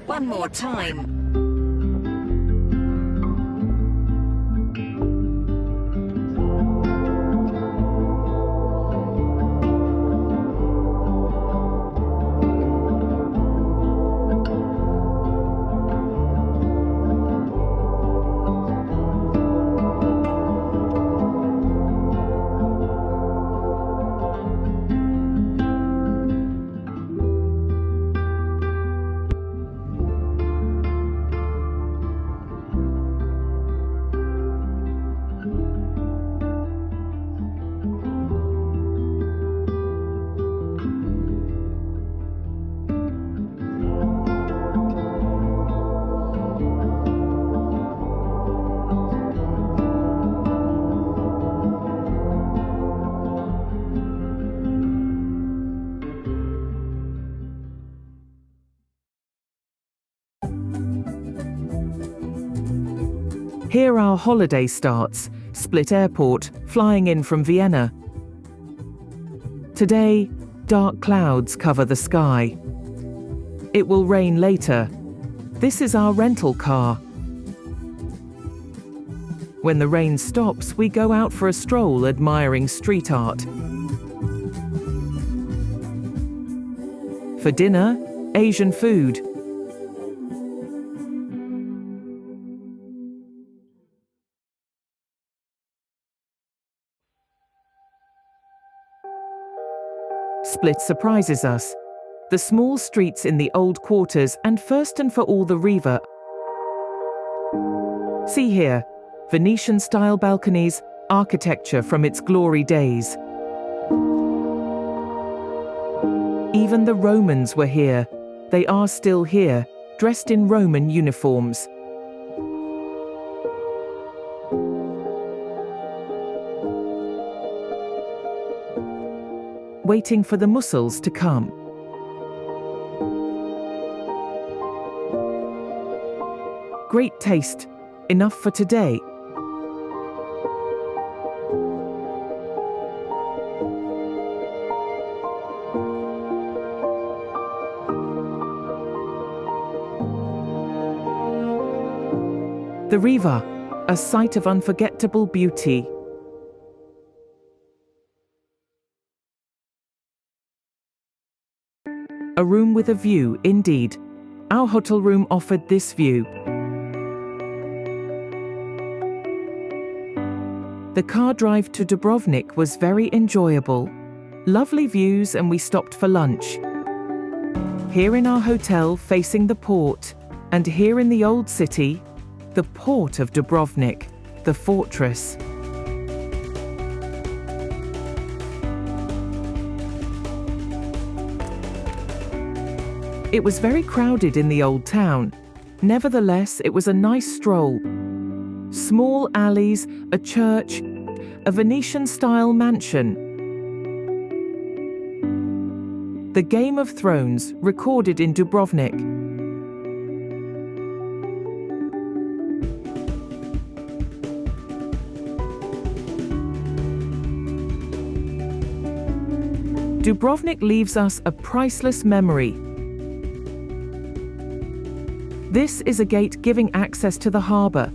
One more time. Here our holiday starts, Split Airport, flying in from Vienna. Today, dark clouds cover the sky. It will rain later. This is our rental car. When the rain stops, we go out for a stroll admiring street art. For dinner, Asian food. Split surprises us. The small streets in the old quarters and first and for all the Riva. See here, Venetian-style balconies, architecture from its glory days. Even the Romans were here. They are still here, dressed in Roman uniforms. Waiting for the mussels to come. Great taste, enough for today. The Riva, a sight of unforgettable beauty. A room with a view, indeed. Our hotel room offered this view. The car drive to Dubrovnik was very enjoyable. Lovely views, and we stopped for lunch. Here in our hotel facing the port, and here in the old city, the port of Dubrovnik, the fortress. It was very crowded in the old town. Nevertheless, it was a nice stroll. Small alleys, a church, a Venetian-style mansion. The Game of Thrones, recorded in Dubrovnik. Dubrovnik leaves us a priceless memory. This is a gate giving access to the harbour.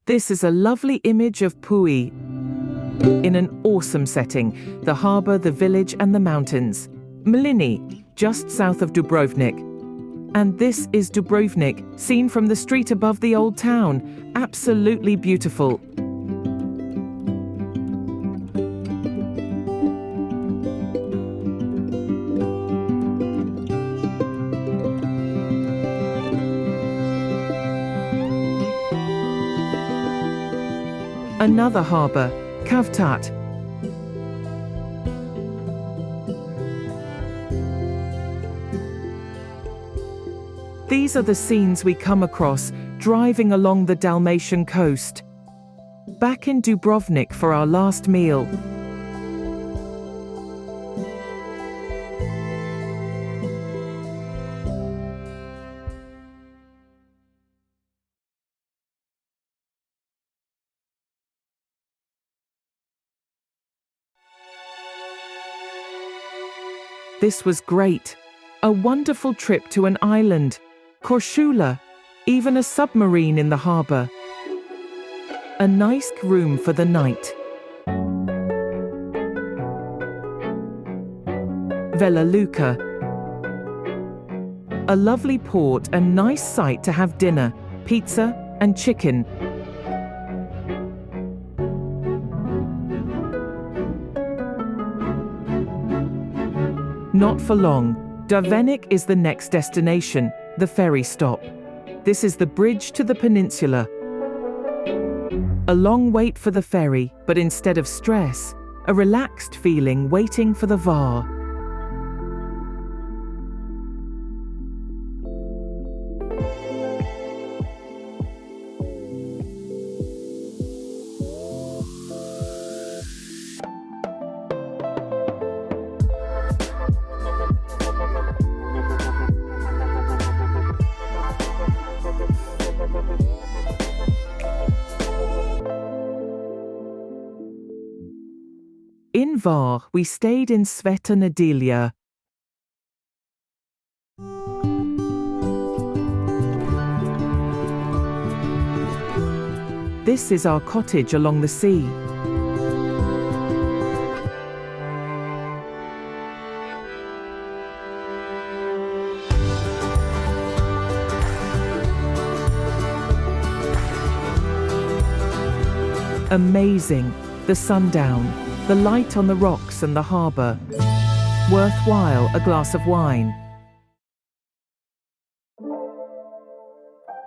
This is a lovely image of Pui in an awesome setting: the harbour, the village and the mountains. Mlini, just south of Dubrovnik. And this is Dubrovnik, seen from the street above the old town. Absolutely beautiful. Another harbour, Kavtat. These are the scenes we come across driving along the Dalmatian coast. Back in Dubrovnik for our last meal. This was great. A wonderful trip to an island. Korčula, even a submarine in the harbour. A nice room for the night. Vela Luka. A lovely port and nice site to have dinner, pizza and chicken. Not for long. Drvenik is the next destination, the ferry stop. This is the bridge to the peninsula. A long wait for the ferry, but instead of stress, a relaxed feeling waiting for the VAR. In VAR, we stayed in Sveta Nedelja. This is our cottage along the sea. Amazing. The sundown. The light on the rocks and the harbour. Worthwhile a glass of wine.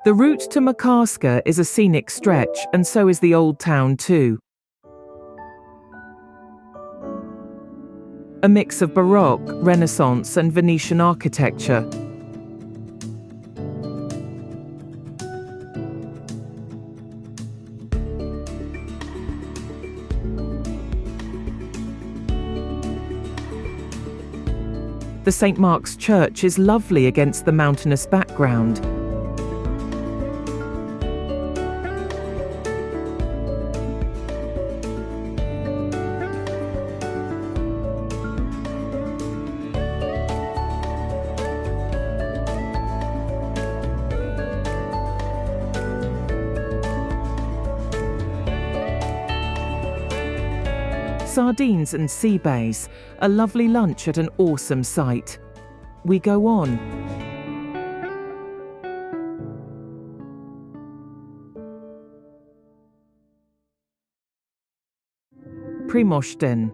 The route to Makarska is a scenic stretch, and so is the old town too. A mix of Baroque, Renaissance and Venetian architecture. The St. Mark's Church is lovely against the mountainous background. Sardines and sea bass, a lovely lunch at an awesome site. We go on. Primošten.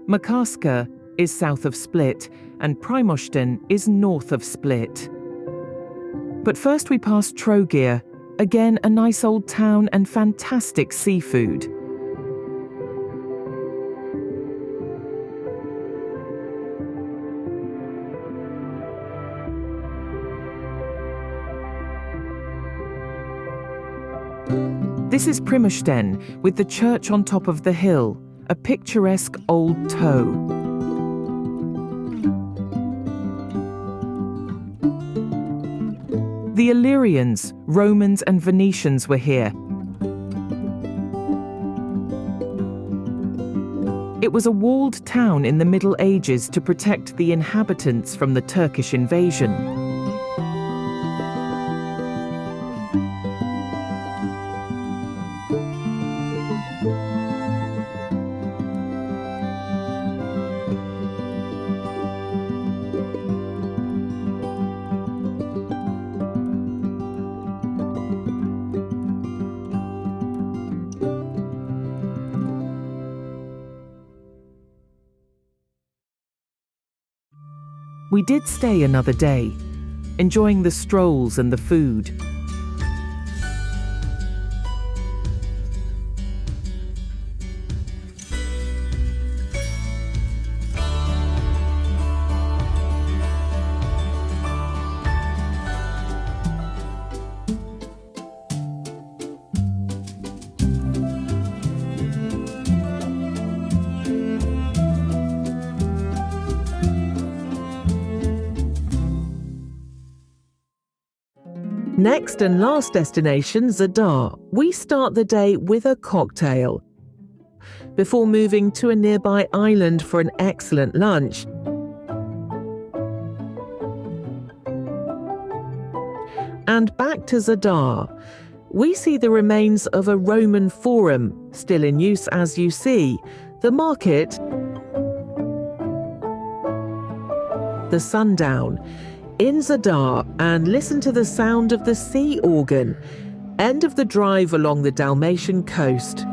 Makarska is south of Split and Primošten is north of Split. But first we passed Trogir, again a nice old town and fantastic seafood. This is Primosten, with the church on top of the hill, a picturesque old toe. The Illyrians, Romans and Venetians were here. It was a walled town in the Middle Ages to protect the inhabitants from the Turkish invasion. We did stay another day, enjoying the strolls and the food. Next and last destination, Zadar. We start the day with a cocktail, before moving to a nearby island for an excellent lunch. And back to Zadar. We see the remains of a Roman forum, still in use as you see, the market, the sundown, in Zadar, and listen to the sound of the sea organ. End of the drive along the Dalmatian coast.